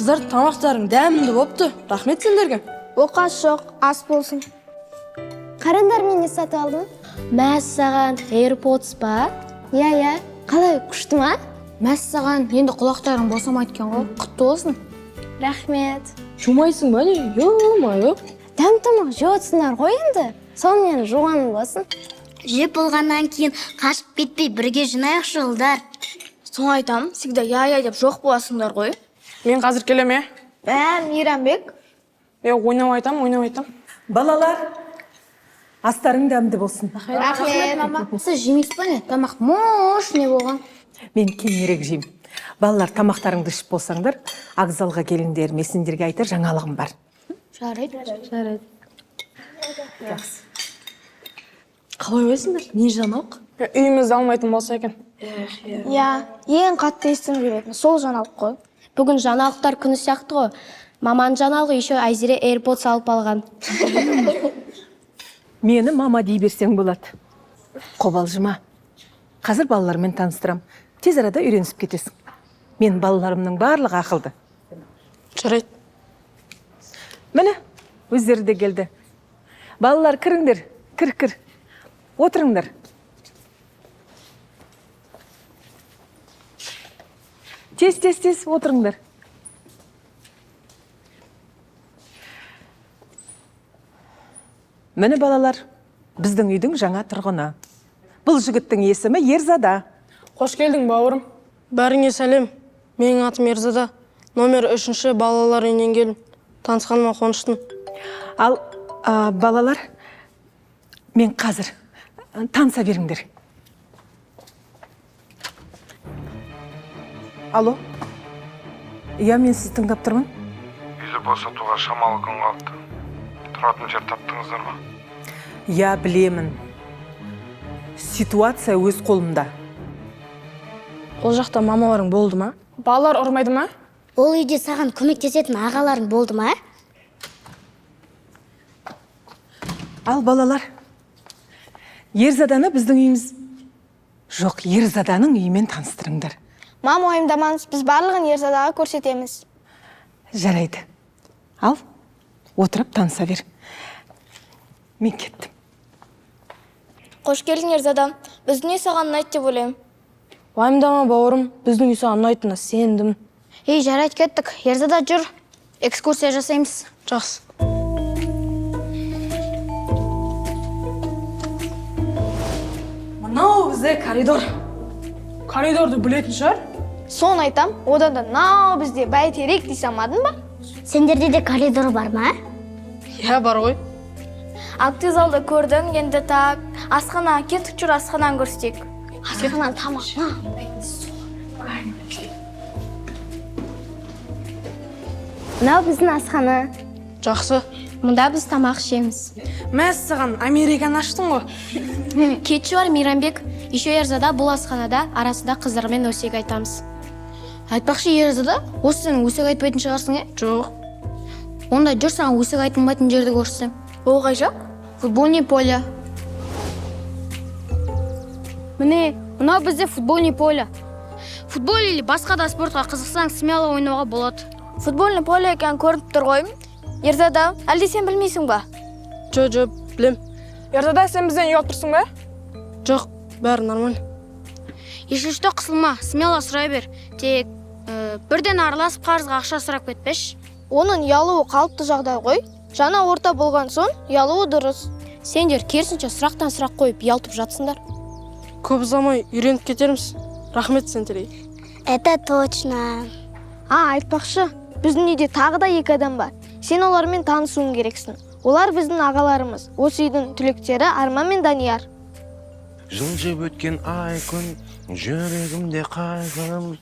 Қыздар, тамақтарың дәмді бопты. Рахмет сендерге. Оқас жоқ, ас болсын. Қарандар, мен не сатып алдым? Мәссаған, AirPods ба? Иә, қалай, күшті ма? Мәссаған, енді құлақтарың босамайды екен ғой. Құтты болсын. Рахмет. Жумайсың ба не? Ё-ма-ё. Дәм-тамақ жеотсыңдар ғой енді. Сонымен жуаның болсын. Жеп болғаннан кейін қашып кетпей бірге жинайықшы ұлдар. Соң айтам, всегда я деп жоқ боласыңдар ғой. Мен қазір келеме? Мейрамбек. Ойнап айтам. Балалар, астарың дәмді болсын. Рахмет, мама. Сіз жемейсіз ба не? Тамақ мощный болған. Мен кеңірек жейм. Балалар, тамақтарыңды ішіп болсаңдар, ағзалға келіңдер, мен сендерге айтар жаңалығым бар. Жарайды. Қалай ойсыңдар? Не жаңалық? Үйімізді алмайтын болса екен. Иә, ең қатты естім жүретін, сол жаңалық қой. Бүгін жаңалықтар күні сияқты ғой. Маман жаңалығы еще Айзере AirPods алып алған. Мені мама дей берсең болады. Қобалжыма. Қазір балалармен таныстырам. Тез арада үйренісіп кетесің. Мен балаларымның барлығы ақылды. Жарайды. Міне, өздері де келді. Балалар, кіріңдер. Кір. Отырыңдар. Тез отырыңдар. Міне балалар, біздің үйдің жаңа тұрғыны. Бұл жігіттің есімі Ерзада. Қош келдің, бауырым. Бәріңе сәлем. Менің атым Ерзада. Номер 3-ші балалар үйінен келдім. Танысқаныма қуаныштымын. Ал балалар, мен қазір таныса беріңдер. Алло? Иә, мен сізді тыңдап тұрмын. Үйлі босатуға шамалы күн қалды. Тұратын жер таптыңыздар ма? Я білемін. Ситуация өз қолымда. Ол жақта мамаларың болды ма? Балалар ұрмайды ма? Ол үйде саған көмектесетін ағаларың болды ма? Ал балалар, Ерзаданы біздің үйіміз... Жоқ, Ерзаданың үйімен таныстырыңдар. Мама, ойымдамаңыз, біз барлығын Ерзадаға көрсетеміз. Жарайды. Ал, отырып таныса бер. Мен кеттім. Қош келдің, Ерзада. Біздің үй саған ұнайды деп ойлаймын. Уайымдама, бауырым. Біздің үй саған ұнайтынына сендім. Ей, жарайды, кеттік. Ерзада, жүр. Экскурсия жасаймыз. Жақсы. Мынау бізде коридор. Коридорды білетін шығар? Соны айтам, одан да нау бізде бәйтерек дей салмадың ба? Сендерде де коридор бар ма? Иә, бар ғой. Акты залды көрдің, енді так. Асхана, кеттік жүр асхананы көрсетейік. Асханан тамақ. Мынау біздің асхана. Жақсы. Мұнда біз тамақ ішеміз. Мәссаған, Американы аштың ғой. Кетші бар, Мейрамбек. Еще Ерзада бұл асханада арасында қыздармен өсек айтамыз. Айтпақшы, Ерзада, осы сен өсек айтпайтын шығарсың, Жоқ. Онда жүр саған өсек айтылмайтын жерді көрсетем. Ол қай жақ? Футбольный поле. Міне, мынау бізде футбольный поле. Футбол или басқа да спортқа қызықсаң, смело ойнауға болады. Футбольный поле екен көрініп тұр ғой. Ерзада, әлде сен білмейсің ба? Жоқ, білем. Ерзада, сен бізден үй алып тұрсың ба? Жоқ, бәрі нормально. Ешішті қысылма, смело сұрай бер. Тек бірден араласып қарызға ақша сұрап кетпеш. Оның ұялуы қалыпты жағдай ғой. Жаңа орта болған соң ұялуы дұрыс. Сендер керісінше сұрақтан сұрақ қойып ұялтып жатсыңдар. Көп ұзамай үйреніп кетерміз. Рахмет сендерге. Это точно. Айтпақшы, біздің үйде тағы да 2 адам бар. Сен олармен танысуың керексің. Олар біздің ағаларымыз. Осы үйдің түлектері Арман мен Данияр. Жылжып өткен ай күн, жүрегімде қайғым,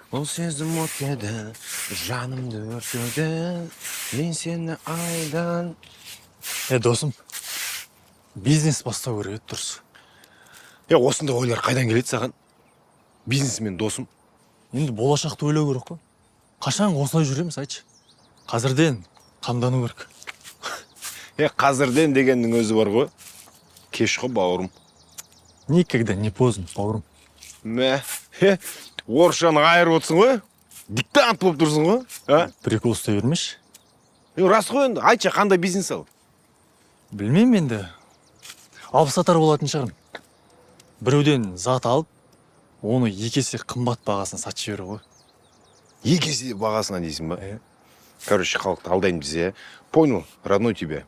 ол сезім от еді, жанымды өртеді, мен сені айдан. Досым, бизнес бастау керек еді дұрыс. Осындай ойлар қайдан келеді саған? Бизнесмен досым. Енді болашақты ойлау керек қой. Қашан осылай жүреміз, айтшы. Қазірден қамдану керек. Қазірден дегеннің өзі бар ғой. Кеш қой, бауырым. Никогда не поздно, бауырым. Орысшаны айырып отырсың ғой? диктант болып тұрсың ғой, а? Прикол ұстай бермеші. Рас қой енді, айтшы, қандай бизнес ал? Білмеймін енді. Алып сатар болатын шығармын. Біреуден зат алып, оны 2 есе қымбат бағасына сатып жіберу ғой. 2 есе бағасына дейсің ба? Короче, халықты алдаймын десе, понял, родной тебе.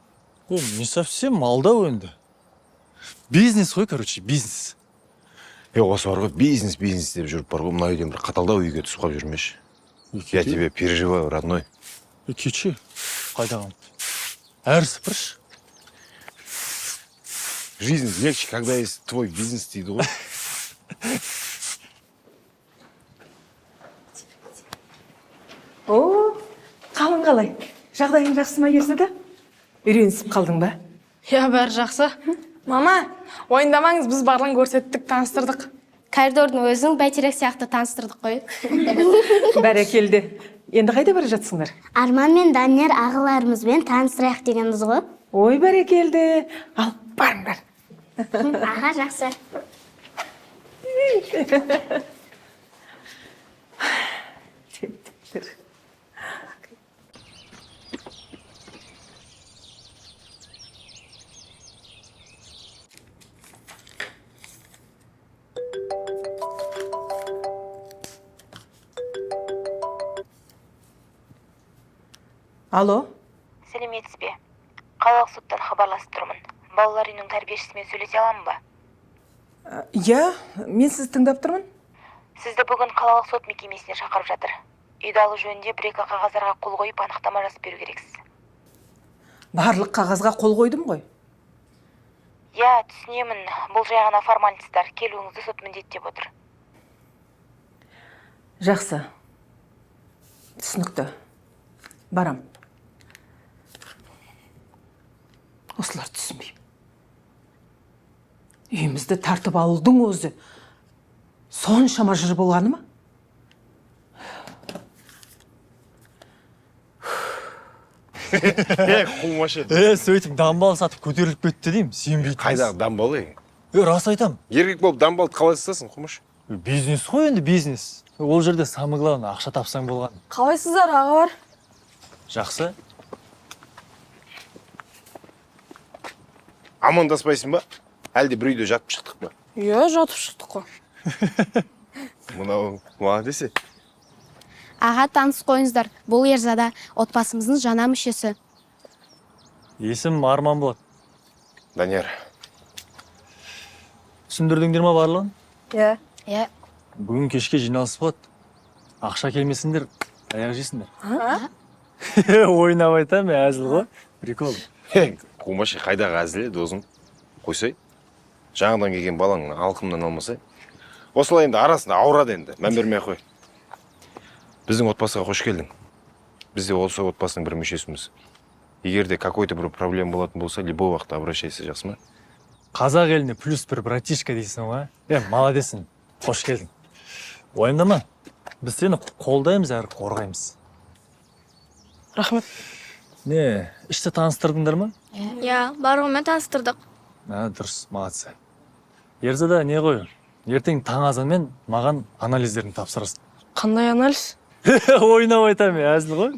Не совсем алдау енді. Бизнес қой, короче, бизнес. Осы бар ғой, бизнес деп жүріп бар ғой, мына үйден бір қаталдау үйге түсіп қалып жүрмеші. Я тебе переживаю, родной. Кече, қайдағым. Әр сыпырш. Жизнь легче, когда есть твой бизнес дейді ғой. О, қалың қалай? Жағдайың жақсы ма Ерзада? Үйренісіп қалдың ба? Я, бәрі жақсы. Мама, ойындамаңыз, біз барлығын көрсеттік, таныстырдық. Коридордың өзің бәйтерек сияқты таныстырдық қой. Бәрекелді. Енді қайда бара жатсыңдар? Арман мен Данияр ағыларымызбен таныстырайық дегенбіз ғой. Ой, бәрекелді. Ал, барыңдар. Аға, жақсы. Алло? Сәлеметсіз бе? Қалалық соттан хабарласып тұрмын. Балалар үйінің тәрбиешісімен сөйлесе аламын ба? Я, мен сізді тыңдап тұрмын. Сізді бүгін қалалық сот мекемесіне шақырып жатыр. Үйді алу жөнінде 1-2 қағаздарға қол қойып анықтама жазып беру керексіз. Барлық қағазға қол қойдым ғой. Я, түсінемін. Бұл жай ғана формальностар. Келуіңізді сот міндеттеп отыр. Жақсы. Түсінікті. Барам. Осылар түсінбеймін. Үйімізді тартып алудың өзі соншама жыр болғаны ма? Қумашы. Сөйтіп дамбал сатып көтеріліп кетті деймін, сенбейтін. Қайдағы дамбал ең? Рас айтам. Еркек болып дамбалды қалай сатасың, Қумаш? Бизнес қой енді, бизнес. Ол жерде самый главный ақша тапсаң болған. Қалайсыздар, ағалар? Жақсы. Амандаспайсың ба? Әлде бір үйде жатып шықтық па? Жатып шықтық қой. Мынау молодец. Аға, таныс қойыңыздар. Бұл Ерзада, отбасымыздың жаңа мүшесі. Есім Арман болады. Данияр. Түсіндірдіңдер ма барлығын? Иә. Бүгін кешке жиналыс болады. Ақша келмесіңдер, аяқ жейсіңдер. Ойнап айтам, әзіл ғой. Прикол. Қумаш, қайдағы әзіле, досым? Қойсай. Жаңадан келген балаң алқымнан алмасай. Осылай енді арасында ауырады енді, мән бермей қой. Біздің отбасыға қош келдің. Біз де осы отбасының бір мүшесіміз. Егер де какой-то бір проблема болатын болса, любой уақытта обращайся, жақсы ма? Қазақ еліне плюс бір братишка дейсің ғой. Молодесің. Қош келдің. Уайымдама. Біз сені қолдаймыз әрі қорғаймыз. Рахмет. Не, ішті таныстырдыңдар ма? Иә, барлығымен таныстырдық. Дұрыс, молодцы. Ерзада не ғой? Ертең таң азанмен маған анализдерін тапсырасың. Қандай анализ? Ойнап айтам, әзіл ғой.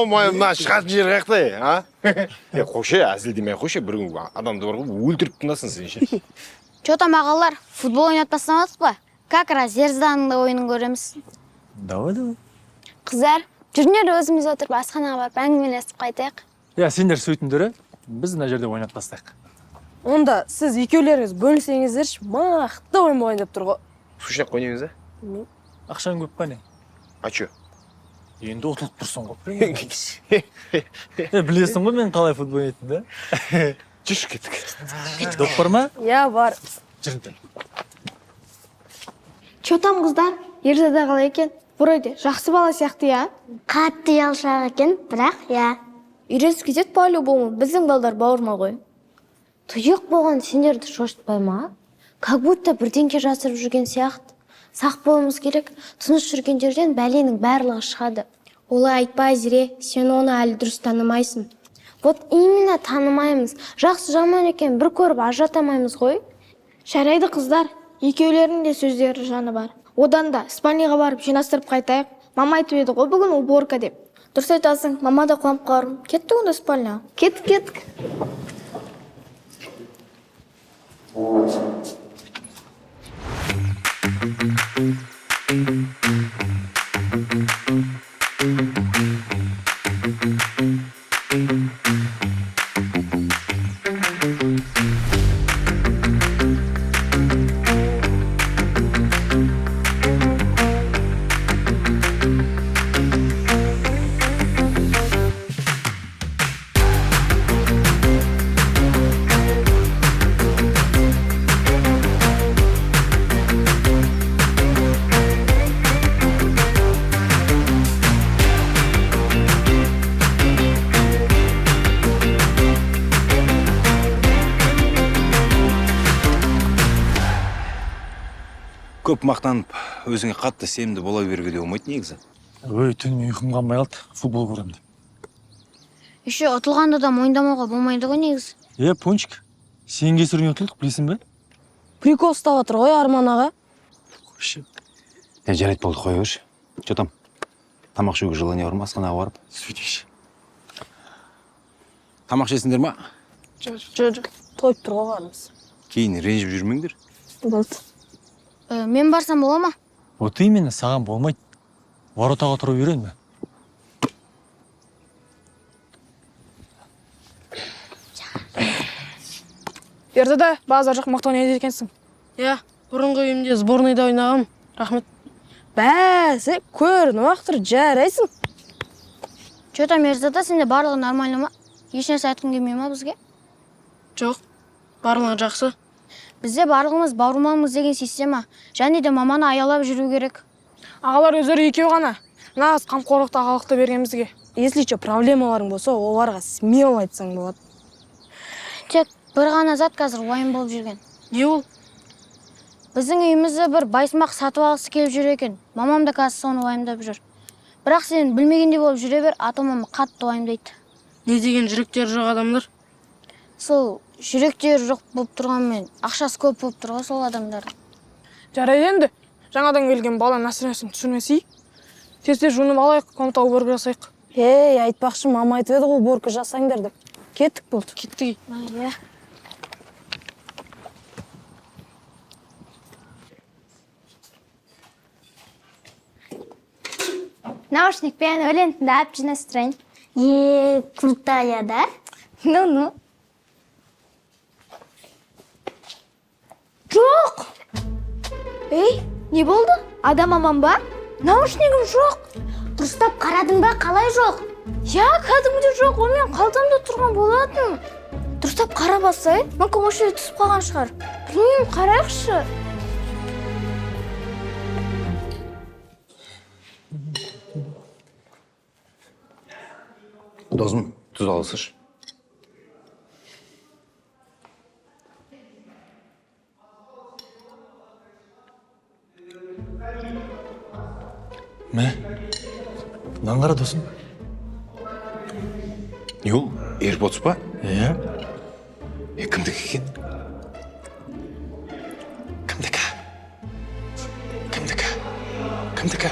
Мына шығатын жер қаяқтай, а? Қойшы, әзіл демей қойшы, бір адамды бар ғой, өлтіріп тыңдасын сенше. Чё там, ағалар, футбол ойнап бастамадық па? Как раз Ерзаданың да ойынын көреміз. Давай. Қыздар, жүріңдер өзіміз отырып асханаға барып әңгімелесіп қайтайық. Сендер сөйтіндері, біз мына жерде ойнап тастайық. Онда сіз екеулеріңіз бөлінсеңіздерші, мықты ойын ойнап тұр ғой. Сушняк ойнаймыз, а? Ақшаң көп па не? А чё? Енді отылып тұрсың ғой. Білесің ғой мен қалай футбол ойнайтынымды, да? Жүрші кеттік. Доп бар ма? Я, бар. Жүріңдер. Чё там, қыздар? Ерзада қалай екен? Бұрайды, жақсы бала сияқты, я? Қатты ұялшақ екен, бірақ, я. Үйренісіп кетеді по-любому, біздің балдар бауырма ғой. Тұйық болған сендерді шошытпай ма? Как будто бірдеңке жасырып жүрген сияқты. Сақ болуымыз керек, тыныш жүрген жерден бәленің барлығы шығады. Олай айтпа, Зіре, сен оны әлі дұрыс танымайсың. Вот именно танымаймыз. Жақсы жаман екен бір көріп ажыратамаймыз ғой. Жарайды, қыздар, екеулерінің де сөздері жаны бар. Одан да Испанияға барып жинастырып қайтайық. Мама айтып еді ғой бүгін уборка деп. Дұрыс айтасың, мама да қуанып қалармын. Кеттік онда Испанияға. Кеттік. Көп мақтанып, өзіңе қатты сенімді бола беруге де болмайды негізі. Ой, түн ұйқым қанбай қалды, футбол көремін деп. Еще ұтылғанды да мойындамауға болмайды ғой негізі. Пончик, сен кесіріңе ұтылдық, білесің бе? Прикол ұстап отыр ғой Арман аға. Жарайды болды, қоя берші. Че там? Тамақ жеуге желание бар ма, асханаға барып? Сөйтейші. Тамақ жесіңдер ма? Жоқ, тойып тұр ғой барымыз. Кейін ренжіп жүрмеңдер. Болды. Мен барсам бола ма? Вот именно, саған болмайды. Воротаға тұрып үйренме. Ерзада, базар жақ мақтау не екенсің? Иә, бұрынғы үйімде сборныйда ойнағам. Рахмет. Бәсі, көрініп ақтыр, жарайсың. Че там Ерзада, сенде барлығы нормально ма? Ешнәрсе айтқың келмей ма бізге? Жоқ, барлығы жақсы. Бізде барлығымыз бауырмалымыз деген система. Және де маманы аялап жүру керек. Ағалар өздері екеу ғана. Нағыз қамқорлықты ағалықты берген бізге. Если че проблемаларың болса, оларға смело айтсаң болады. Тек бір ғана зат қазір уайым болып жүрген. Не ол? Біздің үйімізді бір байсымақ сатып алғысы келіп жүр екен. Мамам да қазір соны уайымдап жүр. Бірақ сен білмегендей болып жүре бер, ата-мама қатты уайымдайды. Не деген жүректері жоқ адамдар? Сол жүректері жоқ болып тұрғанмен, ақшасы көп болып тұр ғой сол адамдар. Жарайды енді. Жаңадан келген бала мәселесін түсірмесей. Тез-тез жуынып алайық, комната уборка жасайық. Айтпақшы, мама айтып еді ғой уборка жасаңдар деп. Кеттік болды. Кеттік. Иә. Наушникпен өлең тыңдап жинастырайын. Крутая, да? Ну. Жоқ! Ей, не болды? Адам аман ба? Наушнигім жоқ. Дұрыстап қарадың ба, қалай жоқ? Я, кәдімгідей жоқ, ол мен қалтамда тұрған болатын. Дұрыстап қарамасай, мүмкін осы жерге түсіп қалған шығар. Білмеймін, қарайықшы. Досым, тұз алысыш. Мә, мынаны қара досым. Не ол? AirPods па? Иә. Кімдікі екен? Кімдікі?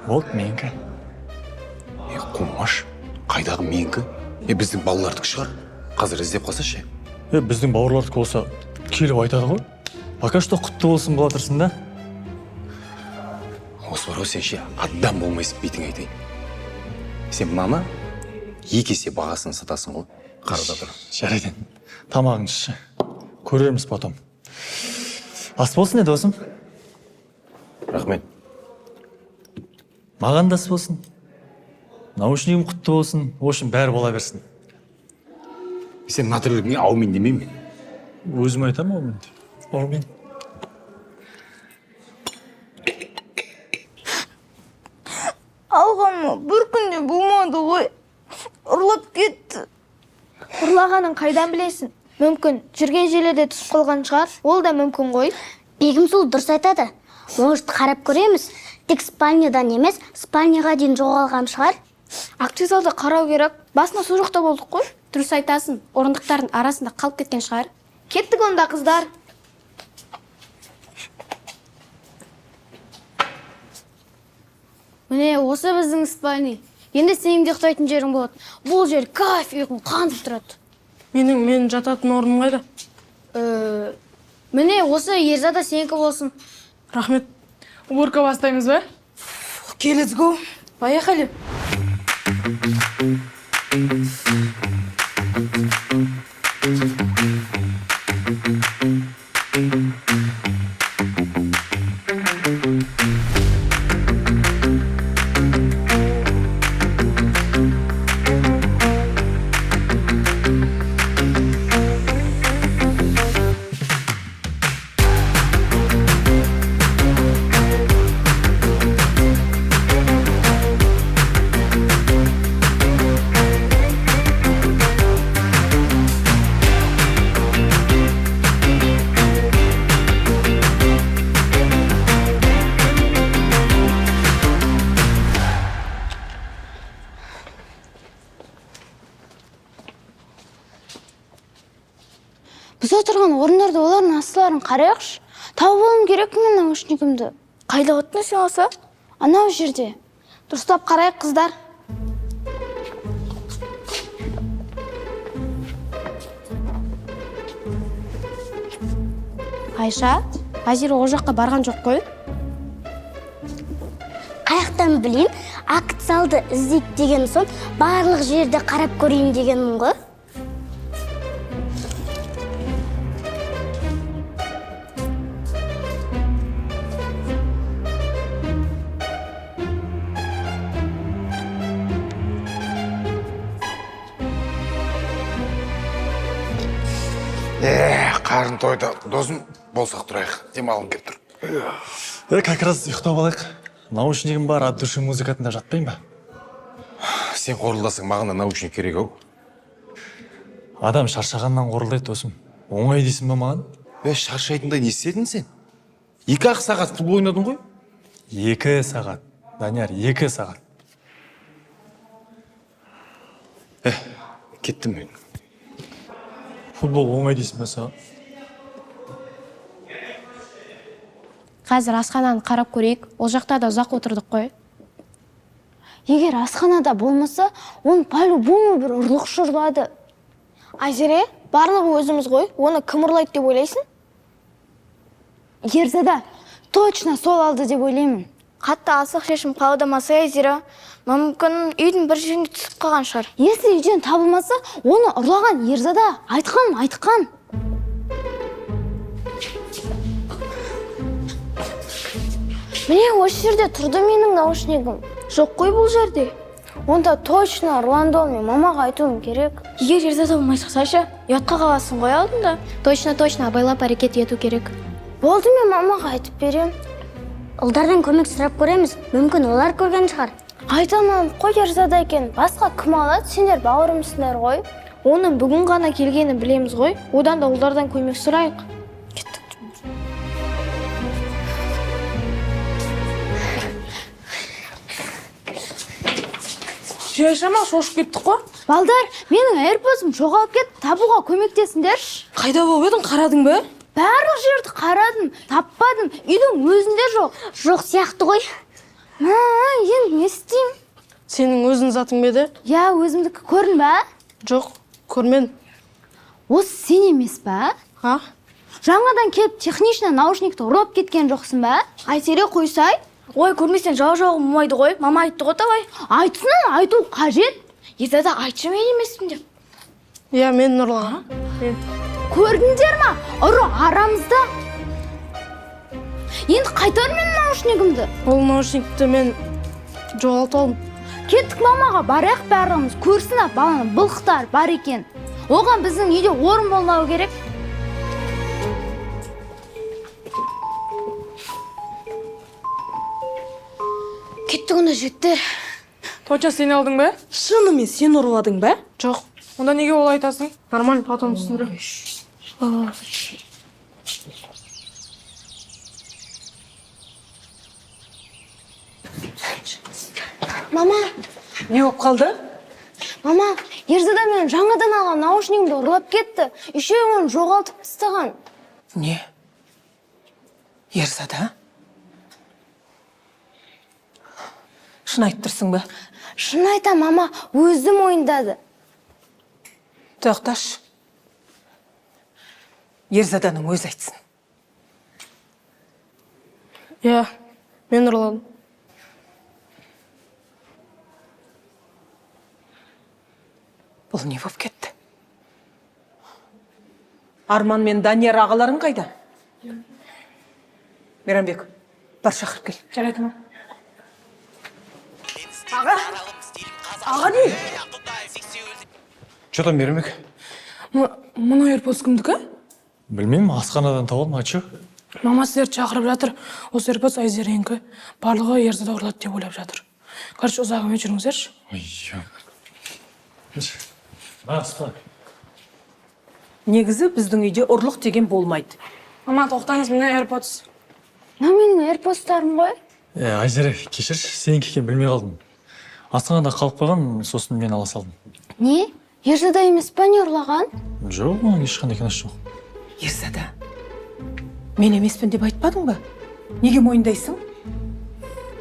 Болды, менікі. Қумаш, қайдағы менікі? Біздің балалардікі шығар. Қазір іздеп қалса ше? Біздің бауырлардікі болса, келіп айтады ғой. Пока что құтты болсын бола тұрсын да. Осы бар ғой сен ше, адам болмайсың бейтің айтайын. Сен мынаны екі есе бағасын сатасың ғой. Қарада тұр. Жарайды. Тамағың ішші. Көрерміз потом. Ас болсын еді досым. Рахмет. Маған да ас болсын. Наушнигім құтты болсын. В общем, бәрі бола берсін. Сен мына тірлігіңе аумин демеймін. Өзім айтам аумин. Аумин. Алғанма бір күнде болмады ғой. Ұрлап кетті. Ұрлағанын қайдан білесің? Мүмкін жүрген жерлерде түсіп қалған шығар. Ол да мүмкін ғой. Бегім сол дұрыс айтады. Может, қарап көреміз. Тек Испаниядан емес, Испанияға дейін жоғалған шығар. Активзалды қарау керек. Басына сол жақта болдық қой. Дұрыс айтасың. Орындықтардың арасында қалып кеткен шығар. Кеттік онда қыздар. Міне осы біздің спальный. Енді сенің де ұйықтайтын жерің болады. Бұл жер кайф, ұйқым қанып тұрады. Менің жататын орным қайда? Міне осы Ерзада сенікі болсын. Рахмет. Уборка бастаймыз ба? Okay, let's go. Поехали. Біз отырған орындарды олардың астыларын қарайықшы. Тауып алуым керек мен наушнигімді. Қайда оттың сен осы? Анау жерде. Дұрыстап қарайық, қыздар. Айша, Азира о жаққа барған жоқ қой. Қаяқтан білейін, акт залды іздейік деген соң барлық жерде қарап көрейін дегенмін ғой. Қарын тойды. Досым, болсақ тұрайық. Демалым кеп тұр. Как раз ұйықтап алайық. Наушнигім бар, от души музыкатында жатпайын ба? Сен қорылдасың, маған да наушник керек ау. Адам шаршағаннан қорылдайды досым. Оңай дейсің ба маған? Шаршайтындай не істедің сен? 2 сағат футбол ойнадың ғой? 2 сағат. Данияр, 2 сағат. Кеттім мен. Футбол оңай дейсің ба саған? Қазір асхананы қарап көрейік. Ол жақта да ұзақ отырдық қой. Егер асханада болмаса, оны по-любому бір ұрлықшы ұрлады. Айзере, барлығы өзіміз ғой. Оны кім ұрлайды деп ойлайсың? Ерзада, точно сол алды деп ойлаймын. Қатты асық шешім қабылдамаса, Айзера, мүмкін үйдің бір жеріне түсіп қалған шығар. Если үйден табылмаса, оны ұрлаған Ерзада. Айтқан. Міне, осы жерде тұрды менің наушнигім. Жоқ қой бұл жерде. Онда точно ұрланды мен мамаға айтуым керек. Егер Ерзада болмай шықсайшы, ұятқа қаласың ғой алдында. Точно, абайлап әрекет ету керек. Болды, мен мамаға айтып берем. Ұлдардан көмек сұрап көреміз, мүмкін олар көрген шығар. Айтамын, қой Ерзада екен, басқа кім алады, сендер бауырымсыңдар ғой. Оның бүгін ғана келгенін білеміз ғой, одан да ұлдардан көмек сұрайық. Шама шошып кеттік қой. Балдар, менің AirPods'ым жоғалып кетті, табуға көмектесіңдерші. Қайда болып едің, қарадың ба? Барлық жерді қарадым, таппадым, үйдің өзінде жоқ. Жоқ сияқты ғой. Енді не істеймін? Сенің өзің затың беді? Я, өзімдікі көрін ба? Жоқ, көрмен. Осы сен емес ба? Ha? Жаңадан келіп технична наушникті ұрып кеткен жоқсын ба? Айтере қойсай. Ой, көрмесен жау болмайды ғой. Мама айтты ғой табай. Айтсын, айту қажет. Ерзада айтшы мен емеспін деп. Иә, мен ұрлаған. Көрдіңдер ма? Ұры арамызда. Енді қайтар мен наушнигімді. Ол наушникті мен жоғалтып алдым. Кеттік мамаға барайық бәріміз. Көрсін баланың былықтар бар екен. Оған біздің үйде орын болмауы керек. Кеттік онда жеттер. Точно сен алдың ба? Шынымен сен ұрладың ба? Жоқ. Онда неге олай айтасың? Нормально, потом түсіндірем. Мама, Не болып қалды? мама, Ерзада мен жаңадан алған наушнигімді ұрлап кетті. Үшеуі оны жоғалтып тастаған. Не? Ерзада? Шын айтып тұрсың ба? Шын айтам, мама, өзі мойындады. Тоқташ. Ерзаданың өзі айтсын. Иә, мен ұрладым. Бұл не болып кетті? Арман мен Данияр ағаларың қайда? Мейрамбек, бар шақырып кел. Жарайды, ма? Аға не? Че там, Мейрамбек? Мына AirPods кімдікі? Білмеймін, асханадан тауылдым, айтшы. Мама сіздерді шақырып жатыр. Осы AirPods Айзеренкі. Барлығы Ерзада ұрлады деп ойлап жатыр. Короче, ұзақ емес жүріңіздерші. Негізі біздің үйде ұрлық деген болмайды. Мама, тоқтаңыз, міне AirPods. Мына менің AirPods'тарым ғой. Айзере, кешірші, сенің екенін білмей қалдым. Асханада қалып қалған, сосын мен ала салдым. Не? Ерзада емес па не ұрлаған? Жоқ, оның ешқандай кінәсі жоқ. Ерзада, мен емеспін деп айтпадың ба? Неге мойындайсың?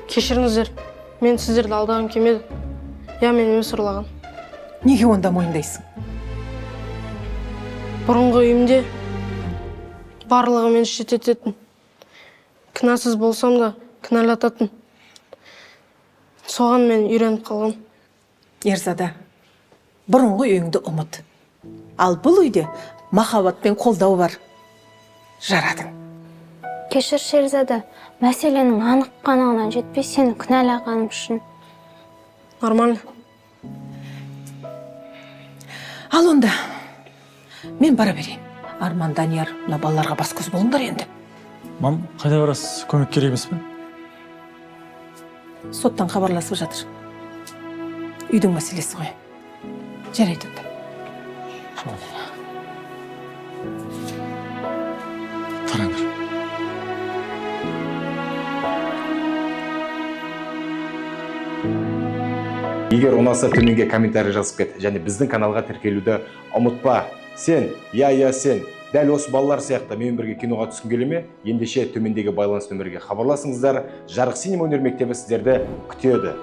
Кешіріңіздер, мен сіздерді алдағым келмеді. Я, мен емес ұрлаған. Неге онда мойындайсың? Бұрынғы үйімде барлығы мені шеттететін. Кінәсіз болсам да кінәлататын. Соған мен үйреніп қалған. Ерзада, бұрынғы үйіңді ұмыт. Ал бұл үйде махаббат пен қолдау бар. Жарадың. Кешірші Ерзада, мәселенің анық қанығынан жетпей сені кінәлағаным үшін. Нормально. Ал онда, мен бара берейін. Арман, Данияр, мына балаларға бас көз болыңдар енді. Мам, қайда барасыз? Көмек керек емес пе? Соттан хабарласып жатыр. Үйдің мәселесі ғой. Жарайды онда. Тараңдар. Егер ұнаса төменге комментарий жазып кет, және біздің каналға тіркелуді ұмытпа. Сен, сен, дәл осы балалар сияқты мен бірге киноға түскің келе ме? Ендеше төмендегі байланыс нөмірге хабарласыңыздар. Жарық синема өнер мектебі сіздерді күтеді.